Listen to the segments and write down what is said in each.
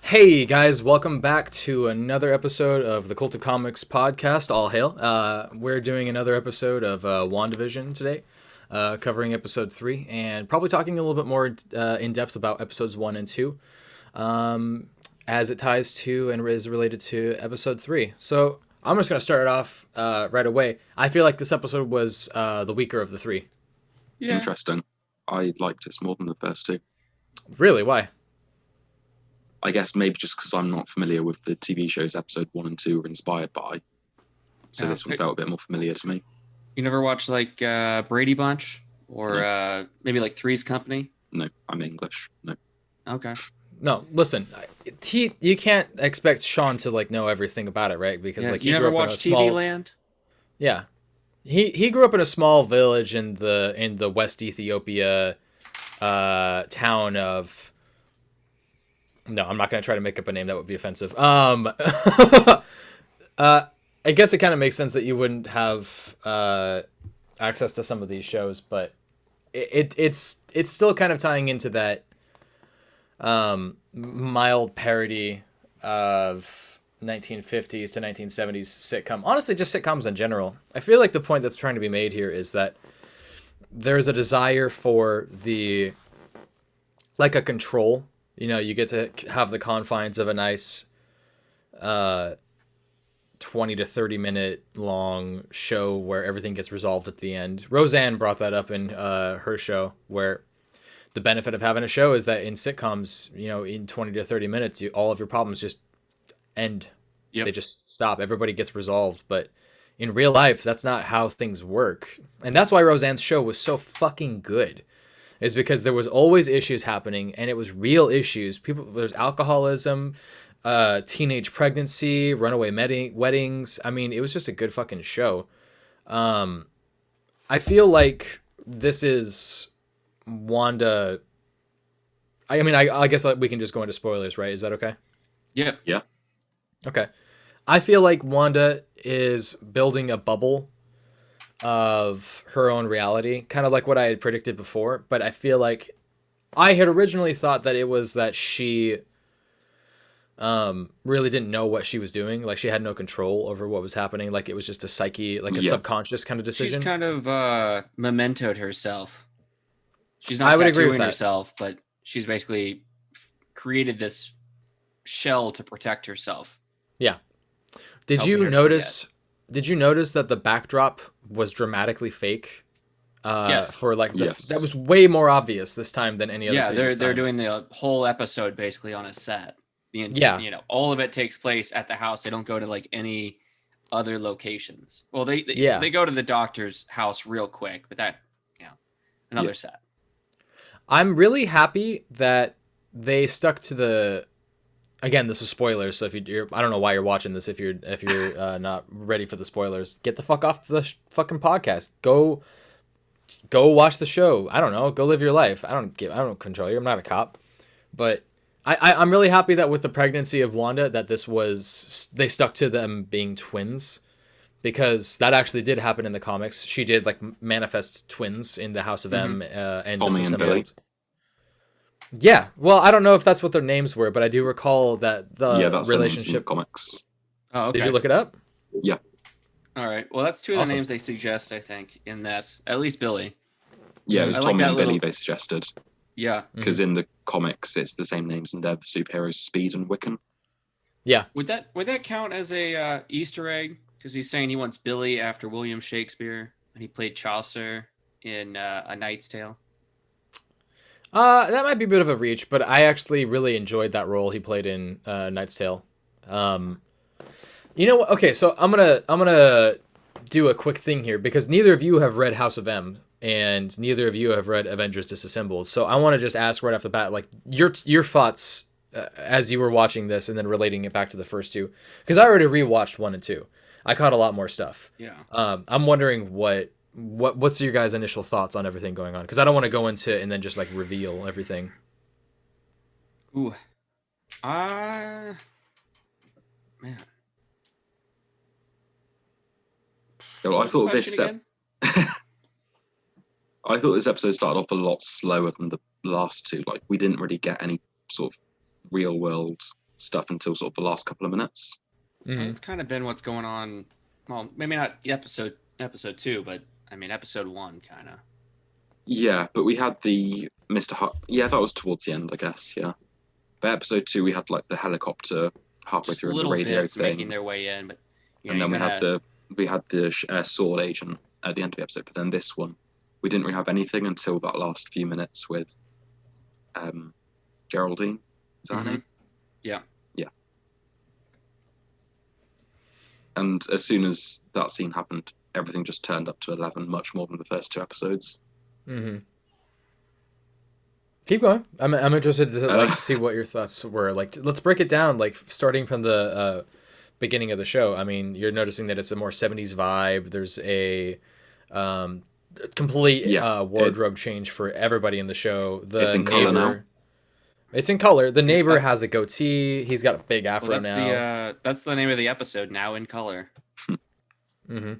Hey guys, welcome back to another episode of the Cult of Comics podcast. All hail. We're doing another episode of WandaVision today, covering episode 3, and probably talking a little bit more in depth about episodes 1 and 2, as it ties to and is related to episode 3. So I'm just going to start it off right away. I feel like this episode was the weaker of the 3. Yeah. Interesting. I liked it more than the first two. Really? Why? I guess maybe just because I'm not familiar with the TV shows episode 1 and 2 were inspired by. So this one felt a bit more familiar to me. You never watched like Brady Bunch or maybe like Three's Company? No, I'm English. No. Okay. No, listen. You can't expect Sean to like know everything about it, right? Because Yeah, like you never watched TV Land? Yeah. He grew up in a small village in the West Ethiopia town of. No, I'm not going to try to make up a name that would be offensive. I guess it kind of makes sense that you wouldn't have access to some of these shows, but it's still kind of tying into that mild parody of 1950s to 1970s sitcom. Honestly, just sitcoms in general. I feel like the point that's trying to be made here is that there's a desire for like a control. You know, you get to have the confines of a nice 20 to 30 minute long show where everything gets resolved at the end. Roseanne brought that up in her show, where the benefit of having a show is that in sitcoms, you know, in 20 to 30 minutes, all of your problems just end. Yep. They just stop. Everybody gets resolved. But in real life, that's not how things work. And that's why Roseanne's show was so fucking good. Is because there was always issues happening, and it was real issues. There's alcoholism, teenage pregnancy, runaway weddings. I mean, it was just a good fucking show. I feel like this is Wanda. I mean, I guess we can just go into spoilers, right? Is that okay? Yeah. Yeah. Okay. I feel like Wanda is building a bubble of her own reality, kind of like what I had predicted before, but I feel like I had originally thought that it was that she really didn't know what she was doing, like she had no control over what was happening, like it was just a psyche, like a subconscious kind of decision. She's kind of mementoed herself. She's not I would agree with tattooing that. herself, but she's basically created this shell to protect herself. Yeah. Did you notice that the backdrop was dramatically fake? Yes. For like Yes. that was way more obvious this time than any other. Yeah, they're doing the whole episode basically on a set. Yeah. You know, all of it takes place at the house. They don't go to like any other locations. Well, they go to the doctor's house real quick, but that, another set. I'm really happy that they stuck to the. Again, this is spoilers, so if you're, I don't know why you're watching this. If you're not ready for the spoilers, get the fuck off the fucking podcast. Go watch the show. I don't know. Go live your life. I don't control you. I'm not a cop, but I'm really happy that with the pregnancy of Wanda, that they stuck to them being twins, because that actually did happen in the comics. She did like manifest twins in the House of M and Tommy and Billy. Yeah, well, I don't know if that's what their names were, but I do recall that that's relationship. in the comics. Oh, okay. Did you look it up? Yeah. All right. Well, that's two of the Awesome. names they suggest, I think, in this. At least Billy. Yeah, it was I like Tommy that and Billy little- they suggested. Yeah. Because in the comics, it's the same names, and they're the superheroes Speed and Wiccan. Yeah. Would that count as a Easter egg? Because he's saying he wants Billy after William Shakespeare, and he played Chaucer in A Knight's Tale. That might be a bit of a reach, but I actually really enjoyed that role he played in Knight's Tale. You know what? Okay, so I'm gonna do a quick thing here, because neither of you have read House of M, and neither of you have read Avengers Disassembled. So I want to just ask right off the bat, like your thoughts as you were watching this, and then relating it back to the first two, because I already rewatched 1 and 2. I caught a lot more stuff. Yeah. I'm wondering what's your guys' initial thoughts on everything going on? Because I don't want to go into it and then just like reveal everything. Ooh. Man. Well, I thought this episode started off a lot slower than the last two. Like, we didn't really get any sort of real world stuff until sort of the last couple of minutes. Mm-hmm. It's kind of been what's going on. Well, maybe not episode 2, but I mean episode 1 kind of. Yeah, but we had the Mr. Yeah, that was towards the end, I guess. Yeah, but episode 2 we had like the helicopter halfway just through little the radio bits thing, making their way in, but and then we had the sword agent at the end of the episode. But then this one, we didn't really have anything until that last few minutes with Geraldine. Is that her name? Yeah. Yeah. And as soon as that scene happened, everything just turned up to 11, much more than the first 2 episodes. Mm-hmm. Keep going. I'm interested to see what your thoughts were. Like, let's break it down. Like, starting from the beginning of the show. I mean, you're noticing that it's a more 70s vibe. There's a complete wardrobe change for everybody in the show. It's in color now. It's in color. The neighbor has a goatee. He's got a big afro now. That's the name of the episode. Now in color. Mm-hmm.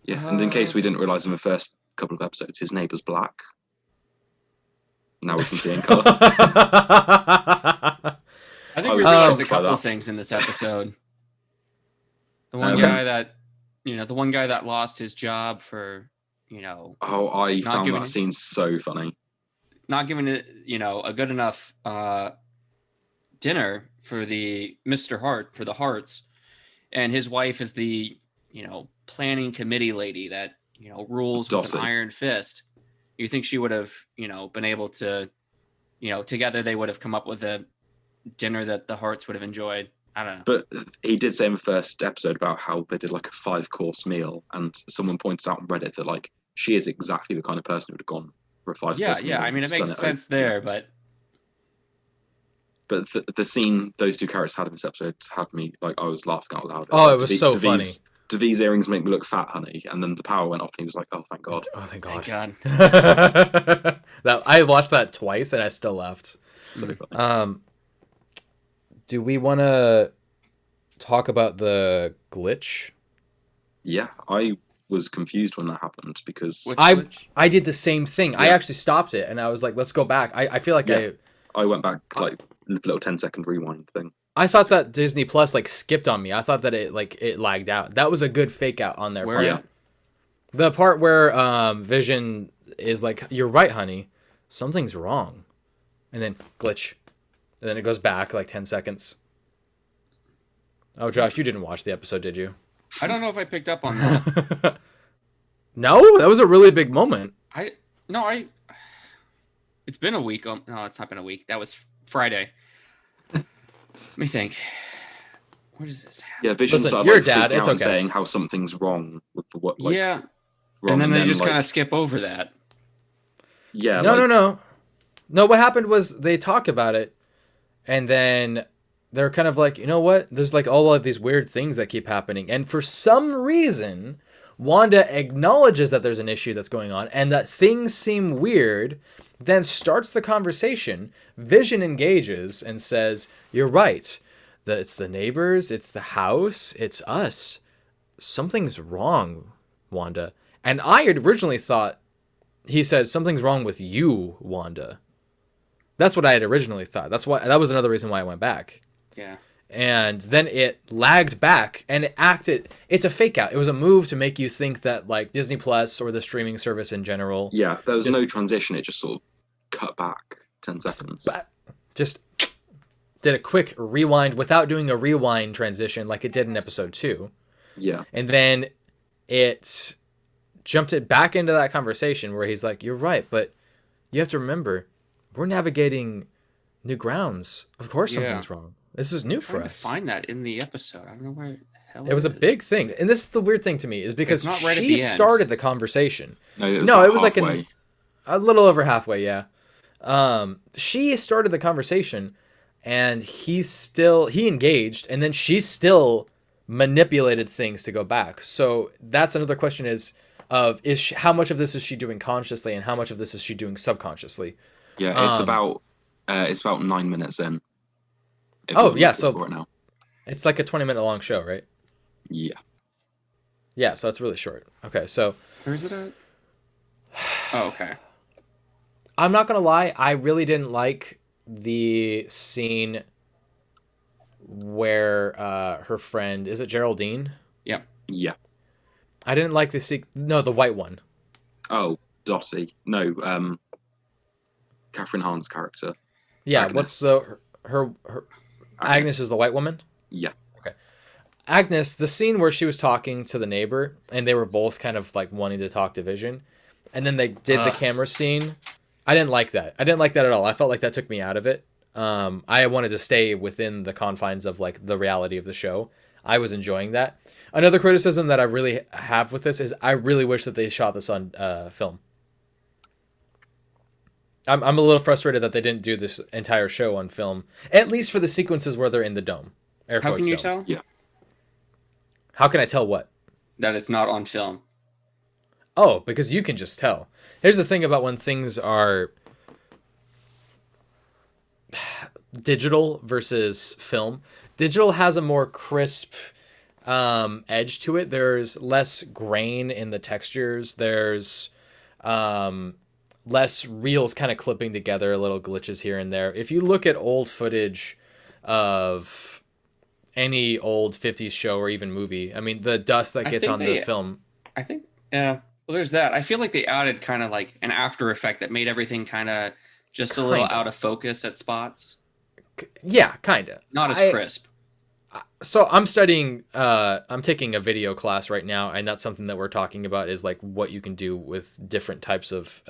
Yeah, and in case we didn't realize in the first couple of episodes, his neighbor's black. Now we can see in color. I think we realized a couple of things in this episode. The one guy that, the one guy that lost his job for, Oh, I found that scene so funny. Not giving it, a good enough dinner for the Mr. Hart, for the Harts, and his wife is the, planning committee lady that, rules with an iron fist. You think she would have, been able to, together they would have come up with a dinner that the Harts would have enjoyed. I don't know. But he did say in the first episode about how they did like a 5-course meal, and someone pointed out on Reddit that like she is exactly the kind of person who would have gone for a 5-course meal. Yeah. I mean, it makes sense there, but the scene those 2 characters had in this episode had me like I was laughing out loud. Oh, it was so funny. Davies earrings make me look fat, honey. And then the power went off, and he was like, "Oh, thank God! Oh, thank God!" Thank God. That I watched that twice, and I still laughed. So funny. Do we want to talk about the glitch? Yeah, I was confused when that happened because I did the same thing. Yeah. I actually stopped it, and I was like, "Let's go back." I feel like I went back like little 10-second rewind thing. I thought that Disney Plus like skipped on me. I thought that it lagged out. That was a good fake out on their part. Yeah. The part where Vision is like, "You're right, honey. Something's wrong," and then glitch, and then it goes back like 10 seconds. Oh, Josh, you didn't watch the episode, did you? I don't know if I picked up on that. No, that was a really big moment. It's been a week. No, it's not been a week. That was Friday. Let me think. What is this? Yeah, Vision started your dad. It's okay. Saying how something's wrong with what. Like, yeah, and then they just kind of skip over that. Yeah. No. What happened was they talk about it, and then they're kind of like, you know what? There's like all of these weird things that keep happening, and for some reason, Wanda acknowledges that there's an issue that's going on, and that things seem weird. Then starts the conversation. Vision engages and says, "You're right. It's the neighbors, it's the house, it's us. Something's wrong, Wanda." And I had originally thought he said something's wrong with you, Wanda. That's what I had originally thought. That was another reason why I went back. Yeah. And then it lagged back and it acted. It's a fake out. It was a move to make you think that like Disney Plus or the streaming service in general. Yeah, there was no transition. It just sort of cut back 10 seconds. Just did a quick rewind without doing a rewind transition like it did in episode 2. Yeah. And then it jumped it back into that conversation where he's like, "You're right, but you have to remember, we're navigating new grounds. Of course something's wrong. This is new for us." To find that in the episode. I don't know where the hell it was a big thing. And this is the weird thing to me is because she started the conversation. No, it was like a little over halfway, yeah. She started the conversation and he engaged, and then she still manipulated things to go back. So that's another question how much of this is she doing consciously and how much of this is she doing subconsciously? Yeah, it's about 9 minutes in. Oh yeah, so right now. It's like a 20-minute long show, right? Yeah. Yeah, so it's really short. Okay, so where is it at? Oh, okay. I'm not gonna lie, I really didn't like the scene where her friend, is it Geraldine? Yeah. Yeah. I didn't like no, the white one. Oh, Dottie. No, Catherine Hahn's character. Yeah, Agnes. what's her Agnes is the white woman? Yeah. Okay. Agnes, the scene where she was talking to the neighbor and they were both kind of like wanting to talk to Vision, and then they did the camera scene. I didn't like that. I didn't like that at all. I felt like that took me out of it. I wanted to stay within the confines of like the reality of the show. I was enjoying that. Another criticism that I really have with this is I really wish that they shot this on film. I'm a little frustrated that they didn't do this entire show on film, at least for the sequences where they're in the dome. Air How quotes can you dome. tell? Yeah. How can I tell what? That it's not on film. Oh, because you can just tell. Here's the thing about when things are digital versus film. Digital has a more crisp edge to it. There's less grain in the textures. There's less reels kind of clipping together, little glitches here and there. If you look at old footage of any old 50s show or even movie, I mean, the dust that gets on the film. I think, yeah. Well, there's that. I feel like they added kind of like an after effect that made everything kind of just a little out of focus at spots. Yeah, kind of. Not as crisp. So I'm studying, I'm taking a video class right now, and that's something that we're talking about is like what you can do with different types of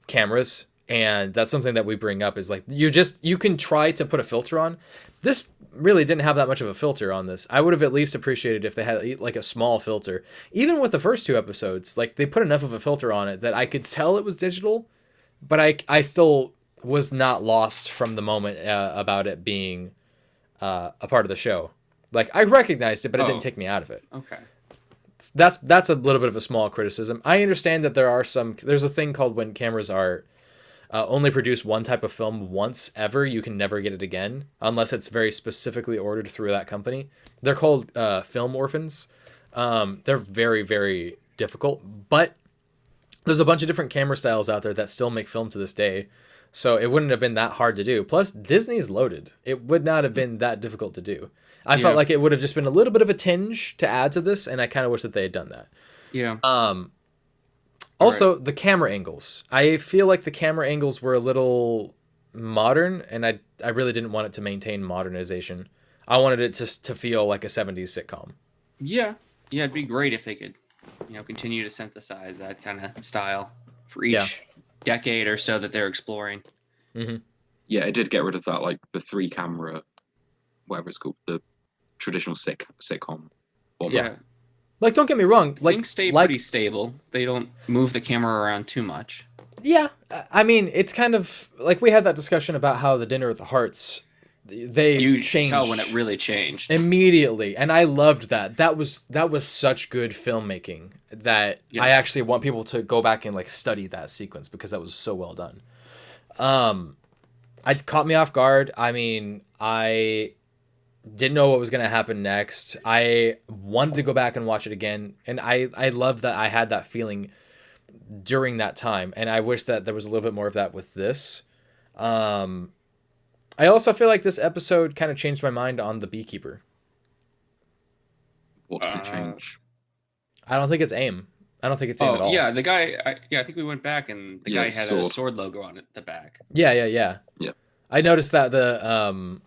cameras. And that's something that we bring up is like, you can try to put a filter on. This really didn't have that much of a filter on this. I would have at least appreciated if they had like a small filter. Even with the first 2 episodes, like they put enough of a filter on it that I could tell it was digital, but I still was not lost from the moment about it being a part of the show. Like I recognized it, but it didn't take me out of it. Okay. That's a little bit of a small criticism. I understand that there's a thing called when cameras are only produce one type of film once ever, you can never get it again unless it's very specifically ordered through that company. They're called film orphans. They're very, very difficult, but there's a bunch of different camera styles out there that still make film to this day. So it wouldn't have been that hard to do. Plus, Disney's loaded. It would not have been that difficult to do. I felt like it would have just been a little bit of a tinge to add to this, and I kind of wish that they had done that. Yeah. Also, the camera angles. I feel like the camera angles were a little modern, and I really didn't want it to maintain modernization. I wanted it to feel like a 70s sitcom. Yeah. Yeah, it'd be great if they could, continue to synthesize that kind of style for each decade or so that they're exploring. Mm-hmm. Yeah, it did get rid of that, like the 3-camera, whatever it's called, the traditional sitcom format. Yeah. Like, don't get me wrong. Like, things stay pretty stable. They don't move the camera around too much. Yeah, I mean, it's kind of like we had that discussion about how the Dinner with the Hearts, you changed. Tell when it really changed immediately, and I loved that. That was such good filmmaking that I actually want people to go back and like study that sequence because that was so well done. It caught me off guard. I mean, I didn't know what was going to happen next. I wanted to go back and watch it again, and I love that I had that feeling during that time, and I wish that there was a little bit more of that with this. I also feel like this episode kind of changed my mind on the beekeeper. What did it change? I don't think it's AIM. I don't think it's AIM at all. Yeah, the guy. I think we went back and the guy had a sword logo on the back. Yeah. I noticed that the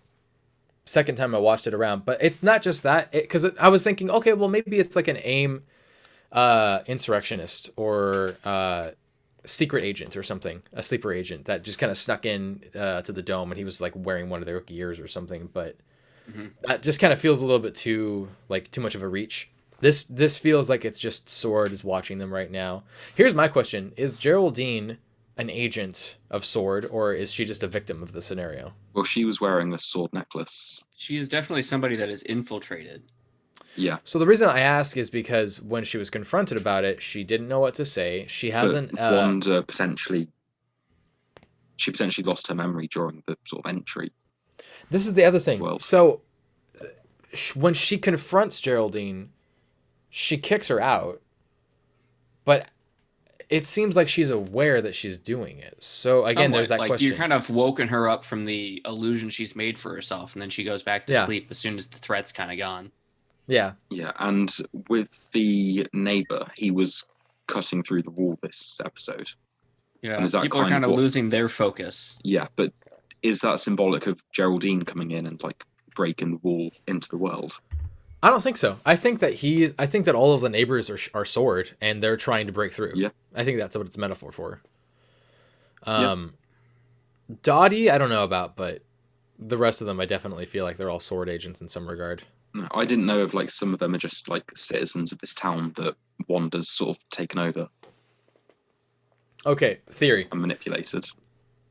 second time I watched it around, but it's not just that. Because I was thinking, okay, well maybe it's like an AIM insurrectionist or secret agent or something, a sleeper agent that just kind of snuck in to the dome, and he was like wearing one of their gears or something. But that just kind of feels a little bit too much of a reach. This feels like it's just SWORD is watching them right now. Here's my question: is Geraldine an agent of SWORD, or is she just a victim of the scenario? Well, she was wearing the sword necklace. She is definitely somebody that is infiltrated. Yeah. So the reason I ask is because when she was confronted about it, she didn't know what to say. She hasn't. Wanda potentially lost her memory during the sort of entry. This is the other thing. Well, so when she confronts Geraldine, she kicks her out, but it seems like she's aware that she's doing it. So again, Somewhat. there's that like question. you're kind of woken her up from the illusion she's made for herself, and then she goes back to sleep as soon as the threat's kind of gone. Yeah. Yeah, and with the neighbor, he was cutting through the wall this episode. Yeah, and is that people are kind of losing their focus. Yeah, but is that symbolic of Geraldine coming in and like breaking the wall into the world? I don't think so. I think that all of the neighbors are sword and they're trying to break through. Yeah. I think that's what it's a metaphor for. Dottie, I don't know about, but the rest of them, I definitely feel like they're all sword agents in some regard. No, I didn't know if like some of them are just like citizens of this town that Wanda's sort of taken over Okay, theory. and manipulated.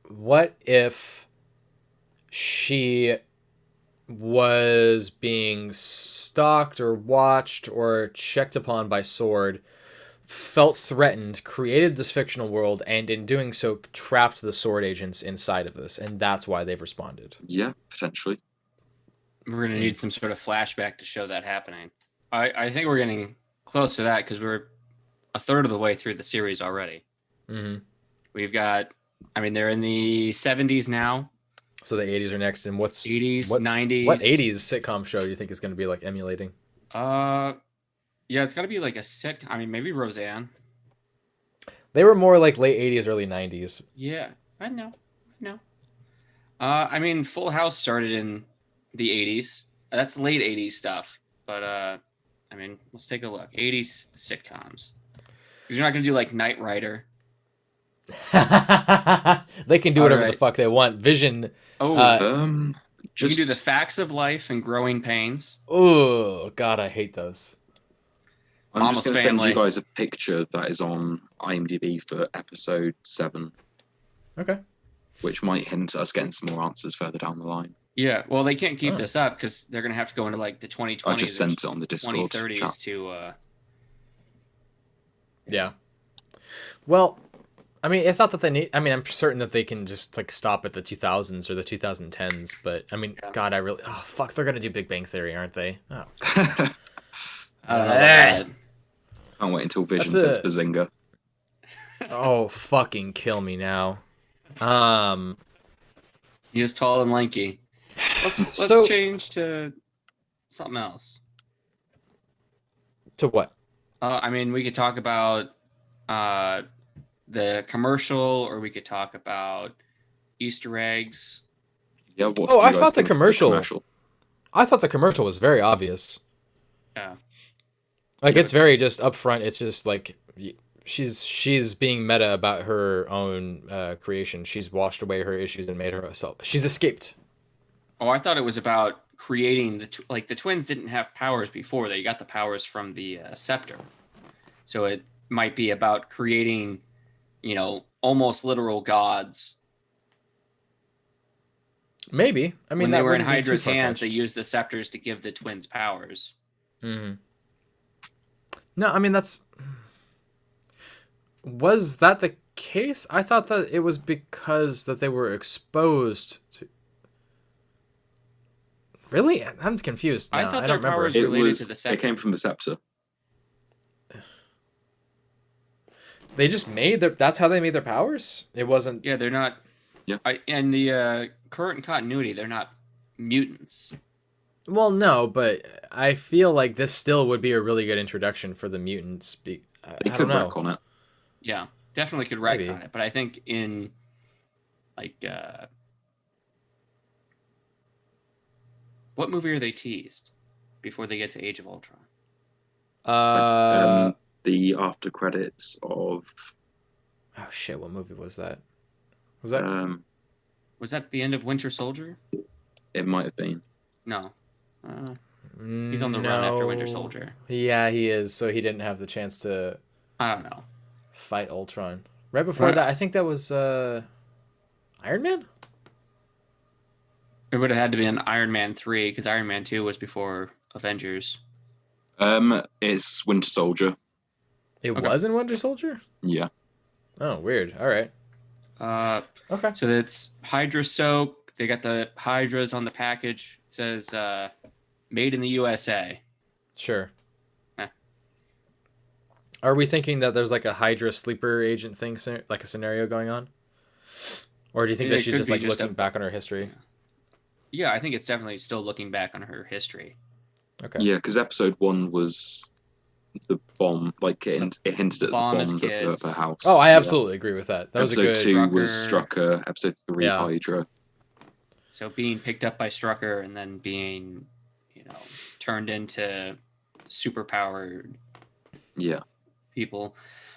What if she was being stalked or watched or checked upon by Sword, felt threatened, created this fictional world, and in doing so trapped the Sword agents inside of this, and that's why they've responded? Yeah, potentially. We're going to need some sort of flashback to show that happening. I think we're getting close to that because we're a third of the way through the series already. Mm-hmm. We've got, I mean, they're in the 70s now. So the 80s are next, and what's 80s, 90s. What 80s sitcom show do you think is going to be like emulating? Yeah, it's got to be like a sitcom. I mean, maybe Roseanne. They were more like late 80s, early 90s. Yeah, I know. I mean, Full House started in the 80s. That's late 80s stuff. But, I mean, let's take a look. 80s sitcoms. Because you're not going to do like Knight Rider. They can do whatever the fuck they want. Vision. Oh, just you can do The Facts of Life and Growing Pains. Oh, God, I hate those. I'm Mama's just going to send Family. you guys a picture that is on IMDb for episode 7, Okay. which might hint at us getting some more answers further down the line. Yeah, well, they can't keep this up because they're going to have to go into like the 2020s. I just sent it on the Discord 2030s chat. to. Yeah. Well, I mean, it's not that they need. I mean, I'm certain that they can just like stop at the 2000s or the 2010s. But I mean, God, I really. Oh fuck, they're gonna do Big Bang Theory, aren't they? Oh. I don't know about that. Can't wait until Vision That's says a- Bazinga. Oh, fucking kill me now. He is tall and lanky. Let's So- change to something else. To what? I mean, we could talk about the commercial, or we could talk about Easter eggs. Yeah. What Oh, do you I guys thought the think of commercial- I thought the commercial was very obvious. Yeah. Like Yeah, it's very just upfront. It's just like she's being meta about her own creation. She's washed away her issues and made herself. She's escaped. Oh, I thought it was about creating the twins didn't have powers before. They got the powers from the scepter. So it might be about creating, almost literal gods. Maybe. I mean, When that they were in wouldn't be too Hydra's hands, they far-fetched. used the scepters to give the twins powers. Mhm. No, I mean that's. Was that the case? I thought that it was because that they were exposed to. Really, I'm confused. I now. thought I their don't remember. powers It related was. to the It scepter. came from the scepter. They just made their. That's how they made their powers. It wasn't. Yeah, they're not. Yeah. In the current continuity, they're not mutants. Well, no, but I feel like this still would be a really good introduction for the mutants. They I could don't know. work on it. Yeah, definitely could Maybe. retcon it. But I think in what movie are they teased before they get to Age of Ultron? The after credits of Oh shit! What movie was that? Was that? Was that the end of Winter Soldier? it might have been. No. He's on the run after Winter No. Soldier. Yeah, he is. So he didn't have the chance to I don't know. fight Ultron. Right before Right. that, I think that was Iron Man. It would have had to be an Iron Man 3 because Iron Man 2 was before Avengers. It's Winter Soldier. It Okay. was in Winter Soldier. Yeah. Oh, weird. All right. Okay. So it's Hydra soap. They got the Hydras on the package. It says made in the USA. Sure. Eh. Are we thinking that there's like a Hydra sleeper agent thing, like a scenario going on? Or do you think that she's just like looking back on her history? Yeah, I think it's definitely still looking back on her history. Okay. Yeah, because episode 1 was the bomb, like it hinted at the bomb that blew up her house. Oh, I absolutely agree with that. That was a good. Episode 2 was Strucker. Episode 3 Hydra. So being picked up by Strucker and then being, turned into superpowered people.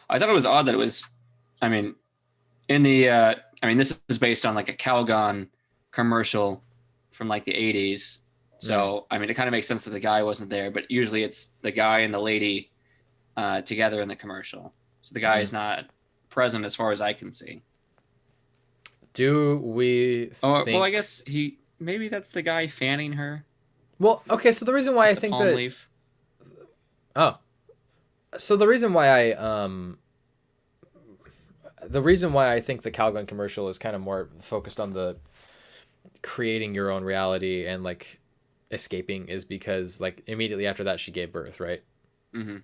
I thought it was odd that it was, this is based on like a Calgon commercial from like the 80s. So, it kind of makes sense that the guy wasn't there, but usually it's the guy and the lady together in the commercial. So the guy is not present as far as I can see. Do we think... well, I guess maybe that's the guy fanning her. Well, okay, so the reason why I think that... Leaf. Oh. So the reason why I think the Calgon commercial is kind of more focused on the creating your own reality and like escaping is because like immediately after that she gave birth, right? Mm-hmm.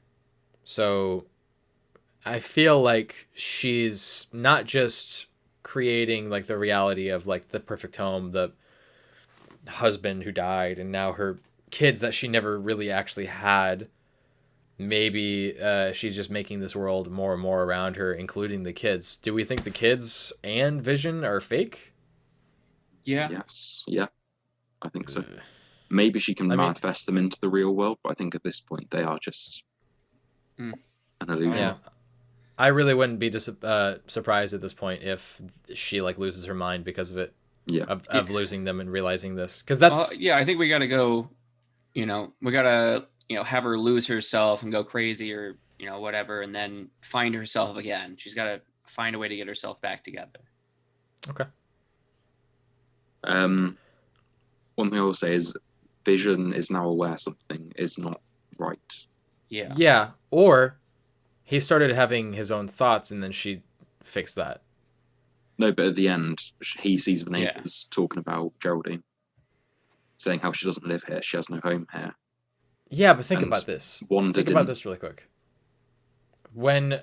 So I feel like she's not just creating like the reality of like the perfect home, the husband who died, and now her kids that she never really actually had. Maybe she's just making this world more and more around her, including the kids. Do we think the kids and Vision are fake? Yeah. Yes. Yeah. I think so. Maybe she can manifest them into the real world, but I think at this point they are just an illusion. Yeah. I really wouldn't be surprised at this point if she like loses her mind because of it. Yeah. Of losing them and realizing this, because that's I think we got to go. We got to have her lose herself and go crazy or whatever, and then find herself again. She's got to find a way to get herself back together. Okay. One thing I will say is Vision is now aware something is not right. Yeah. Yeah. Or he started having his own thoughts and then she fixed that. No, but at the end, he sees the neighbors talking about Geraldine, saying how she doesn't live here, she has no home here. Yeah, but think about this. Wanda think about this really quick. When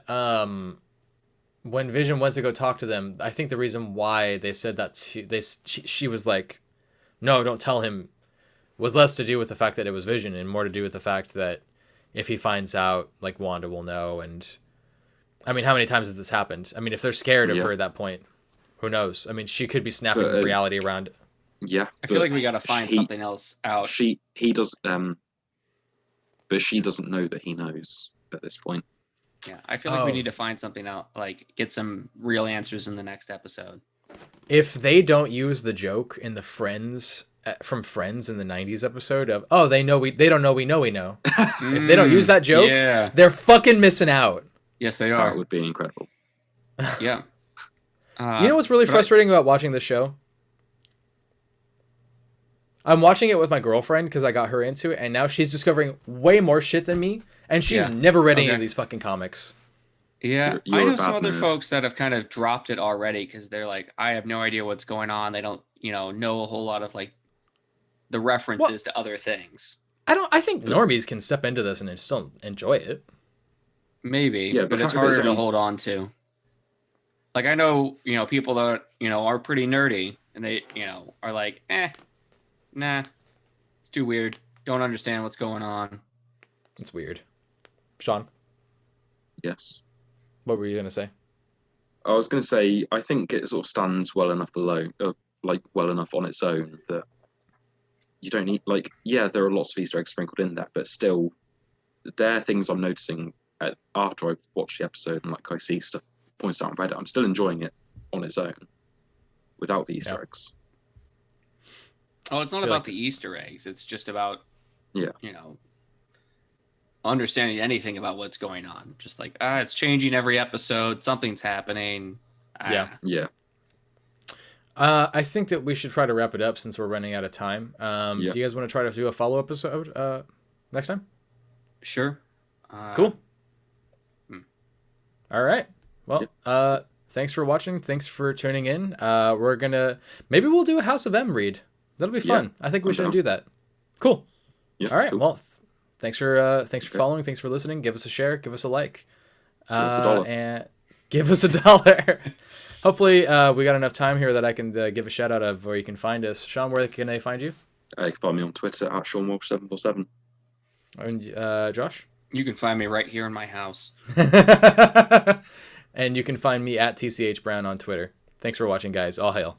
Vision went to go talk to them, I think the reason why they said that she was like, no, don't tell him, was less to do with the fact that it was Vision and more to do with the fact that if he finds out, like Wanda will know. And how many times has this happened? If they're scared of her at that point, who knows? She could be snapping reality around. Yeah, I feel like we got to find something else out. He does, but she doesn't know that he knows at this point. Yeah, I feel like we need to find something out, like get some real answers in the next episode. If they don't use the joke in the Friends from Friends in the 90s episode of, they don't know we know. If they don't use that joke, they're fucking missing out. Yes, they are. That would be incredible. Yeah. You know what's really frustrating about watching this show? I'm watching it with my girlfriend because I got her into it, and now she's discovering way more shit than me, and she's never read any of these fucking comics. Yeah, I know some other folks that have kind of dropped it already because they're like, I have no idea what's going on. They don't, know a whole lot of like the references to other things. I think normies can step into this and still enjoy it. Maybe, but it's harder to hold on to. Like I know, people that are pretty nerdy, and they, are like, nah, it's too weird. Don't understand what's going on. It's weird. Sean? Yes. What were you going to say? I was going to say, I think it sort of stands well enough alone, well enough on its own that you don't need, there are lots of Easter eggs sprinkled in there, but still, there are things I'm noticing after I've watched the episode and I see stuff points out on Reddit. I'm still enjoying it on its own without the Easter eggs. Oh, it's not about the Easter eggs. It's just about, understanding anything about what's going on. Just like, it's changing every episode. Something's happening. Yeah. I think that we should try to wrap it up since we're running out of time. Do you guys want to try to do a follow episode next time? Sure. Cool. All right. Well, thanks for watching. Thanks for tuning in. Maybe we'll do a House of M read. That'll be fun. I think we should do that. Cool. Yeah, all right. Cool. Well, thanks for following. Thanks for listening. Give us a share. Give us a like. Give us a dollar. And give us a dollar. Hopefully, we got enough time here that I can give a shout out of where you can find us. Sean, where can they find you? You can find me on Twitter at SeanWalsh747. And Josh? You can find me right here in my house. And you can find me at TCH Brown on Twitter. Thanks for watching, guys. All hail.